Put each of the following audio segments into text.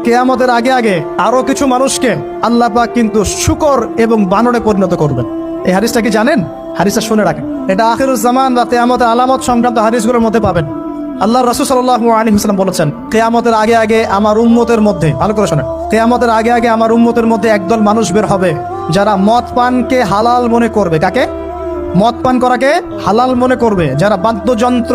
কিয়ামতের আগে আগে আরো কিছু মানুষকে আল্লাহ পাক কিন্তু শূকর এবং বানরে পরিণত করবেন। এই হাদিসটা কি জানেন? হাদিসটা শুনে রাখেন। এটা আখিরুজ জামান বা কিয়ামতের আলামত সংক্রান্ত হাদিসগুলোর মধ্যে পাবেন। আল্লাহ রাসূল সাল্লাল্লাহু আলাইহি ওয়াসাল্লাম বলেছেন, কিয়ামতের আগে আগে আমার উম্মতের মধ্যে, ভালো করে শোনেন, কিয়ামতের আগে আগে আমার উম্মতের মধ্যে একদল মানুষ বের হবে যারা মদ পানকে হালাল মনে করবে। কাকে? মদ পান করাকে হালাল মনে করবে। যারা বাদ্যযন্ত্র,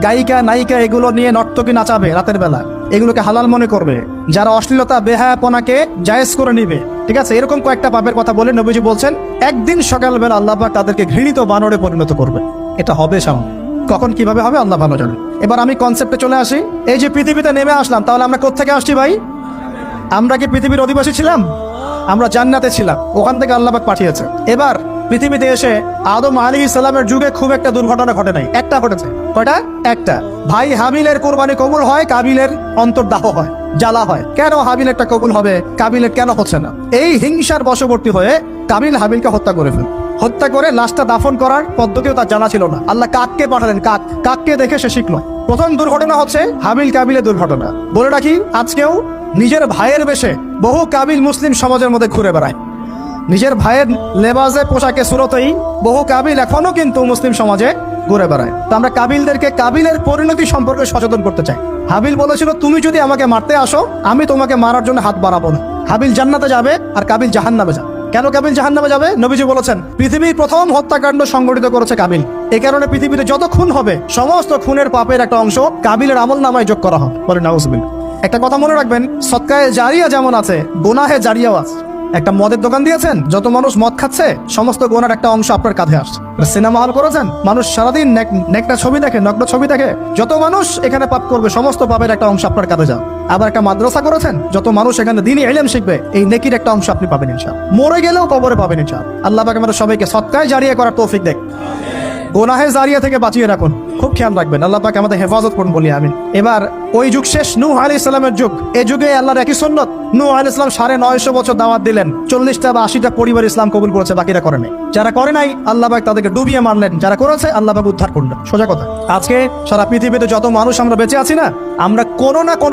গায়িকা, নায়িকা এগুলো নিয়ে নর্তকী নাচাবে রাতের বেলা, এগুলোকে হালাল মনে করবে। যারা অশ্লীলতা, বেহায়াপনাকে জায়েজ করে নিবে। ঠিক আছে, এরকম কয়েকটা পাপের কথা বলে নবীজি বলছেন একদিন সকালবেলা আল্লাহ পাক তাদেরকে ঘৃণিত বানরে পরিণত করবে। এটা হবে সামনে, কখন কিভাবে হবে আল্লাহ ভালো জানেন। এবার আমি কনসেপ্টে চলে আসি। এই যে পৃথিবীতে নেমে আসলাম, তাহলে আমরা কোত্থেকে আসছি ভাই? আমরা কি পৃথিবীর অধিবাসী ছিলাম? আমরা জান্নাতে ছিলাম, ওখান থেকে আল্লাহ পাক পাঠিয়েছে। এবার পৃথিবীতে এসে আদম আলাইহিস সালামের যুগে খুব একটা দুর্ঘটনা ঘটে নাই, একটা ঘটেছে। কয়টা? একটা। ভাই হাবিলের কোরবানি কবুল হয়, কাবিলের অন্তর্দাহ হয়, জ্বালা হয়। কেন হাবিলেরটা কবুল হবে, কাবিলের কেন হচ্ছে না? এই হিংসার বশবর্তী হয়ে কাবিল হাবিলকে হত্যা করে ফেল। হত্যা করে লাশটা দাফন করার পদ্ধতিও তার জানা ছিল না। আল্লাহ কাককে পাঠালেন, কাককে দেখে সে শিখলো। প্রথম দুর্ঘটনা হচ্ছে হাবিল কাবিলের দুর্ঘটনা। বলে রাখি, আজকেও নিজের ভাইয়ের বেশে বহু কাবিল মুসলিম সমাজের মধ্যে ঘুরে বেড়ায়। নিজের ভাইয়ের লেবাসে, পোশাকে, সুরতেই বহু কাবিল এখনো কিন্তু মুসলিম সমাজে ঘুরে বেড়ায়। তো আমরা কাবিলদেরকে কাবিলের পরিণতি সম্পর্কে সচেতন করতে চাই। হাবিল বলেছিল, তুমি যদি আমাকে মারতে আসো, আমি তোমাকে মারার জন্য হাত বাড়াবো না। হাবিল জান্নাতে যাবে আর কাবিল জাহান্নামে যাবে। কেন কাবিল জাহান্নামে যাবে? নবীজি বলেছেন, পৃথিবীর প্রথম হত্যাকাণ্ড সংগঠিত করেছে কাবিল। এই কারণে পৃথিবীতে যত খুন হবে, সমস্ত খুনের পাপের একটা অংশ কাবিলের আমলনামায় যোগ করা হবে। বলে নাউজুবিল্লাহ। একটা কথা মনে রাখবেন, সদকায়ে জারিয়া যেমন আছে, গুনাহে জারিয়াও আছে। একটা মদের দোকান দিয়েছেন, যত মানুষ মদ খাচ্ছে, সমস্ত গোনার একটা অংশ আপনার কাঁধে আসছে। সিনেমা হল করেছেন, মানুষ সারাদিন নেকটা ছবি দেখে, নগ্ন ছবি দেখে, যত মানুষ এখানে পাপ করবে, সমস্ত পাপের একটা অংশ আপনার কাঁধে যাবে। আবার একটা মাদ্রাসা করেছেন, যত মানুষ এখানে দ্বীনি ইলম শিখবে, এই নেকির একটা অংশ আপনি পাবেন ইনশাআল্লাহ। মরে গেলেও কবরে পাবেন ইনশাআল্লাহ। আল্লাহ পাক আমাদের সবাইকে সদকায়ে জারিয়া করার তৌফিক দেখ, গুনাহে জারিয়া থেকে বাঁচিয়ে রাখুন। খুব খেয়াল রাখবেন, আল্লাহ পাক আমাদের হেফাজত করুন বলি আমিন। এবার ওই যুগ শেষ, নূহ আলাইহিস সালামের যুগ। এই যুগে আল্লাহর একই সুন্নত, নূহ আলাইহিস সালাম 950 বছর দাওয়াত দিলেন, 40টা বা 80টা পরিবার ইসলাম কবুল করেছে, বাকিরা করে নাই। যারা করে নাই আল্লাহ পাক তাদেরকে ডুবিয়ে মারলেন, যারা করেছে আল্লাহ পাক উদ্ধার করলেন। সোজা কথা, আজকে সারা পৃথিবীতে যত মানুষ আমরা বেঁচে আছি না, আমরা কোনো না কোনো